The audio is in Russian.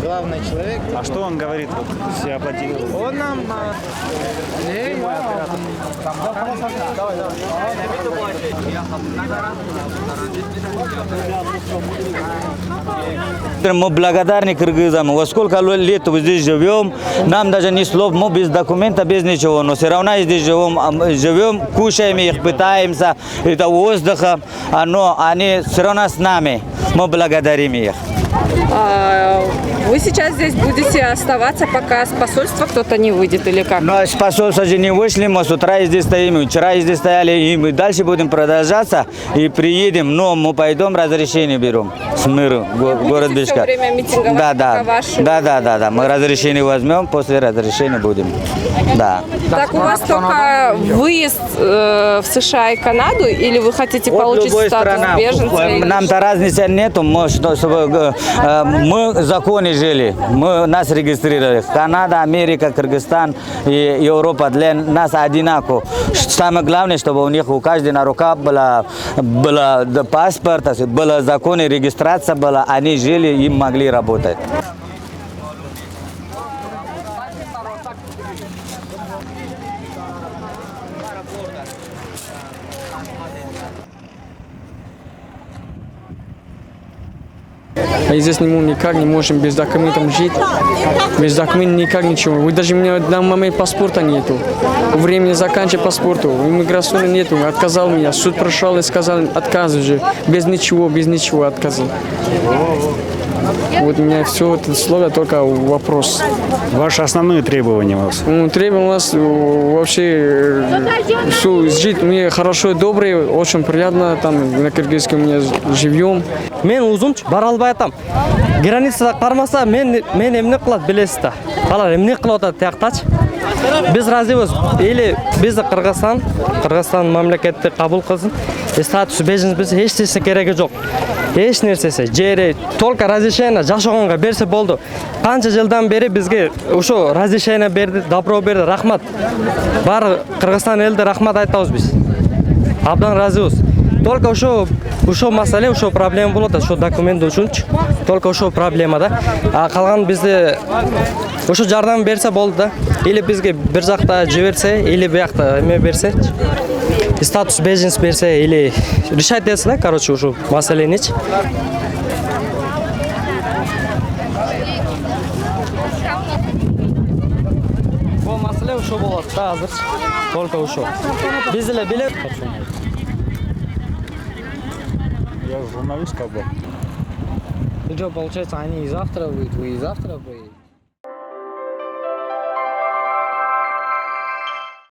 Главный человек. А что он говорит? Вот все аплодируют. Он нам... Мы благодарны кыргызам. Во сколько лет мы здесь живем, нам даже ни слов, мы без документа, без ничего, но все равно здесь живем, кушаем их, пытаемся, это воздуха, но они все равно с нами. Мы благодарим их. Вы сейчас здесь будете оставаться, пока с посольства кто-то не выйдет, или как? Но с посольства же не вышли, мы с утра здесь стоим, вчера здесь стояли, и мы дальше будем продолжаться, и приедем, но мы пойдем разрешение берем с миру, город Бишкек. Все время митинговать, Да, мы разрешение возьмем, после разрешения будем, да. Так у вас только выезд в США и Канаду, или вы хотите получить статус беженца? Нам-то разницы нету, мы в законе жили, нас регистрировали. Канада, Америка, Кыргызстан и Европа для нас одинаково. Самое главное, чтобы у них у каждого на руках была паспорт, была закон и регистрация была, они жили и могли работать. Я здесь никак не можем без документов жить, без документов никак ничего. Вы даже у меня в данный момент паспорта нету. Времени заканчивать паспорту, иммиграционного нету, отказал меня. Суд прошел и сказал, отказывай же, без ничего отказал. Вот у меня все это слово только вопрос. Ваши основные требования у вас? Требования у нас вообще жить мне хорошо, добрый, очень приятно, там на кыргызском мы живем. Мен узунч бара албай атам. Границада кармаса мен эмне кылат билесиз да. Алар эмне кылып атат тияктачы? Биз разыбыз. Или биз Кыргызстан мамлекетти кабыл кылсын. Статус беженбиз, эч нерсе кереги жок. Эч нерсеси жери только разрешение жашаганга берсе болду. Канча жылдан бери бизге ошо разрешение берди, добро берди, рахмат. Баары Кыргызстан элде рахмат айтабыз биз. Абдан разыбыз. Только ошо маселе, ошо проблема болот, ошо документ үчүнчү. Только ошо проблема да. А калган бизде ошо жардам берсе болду да. Или бизге бир жакта жиберсе, или биякта эме берсе. Статус беженец берсе, или решать этсе да, короче, ошо маселеничи. Бул маселе ошо болот да азыр. Только ошо. Биз эле билет. Я журналист как бы. Получается, они и завтра выйдут, вы и завтра выйдете.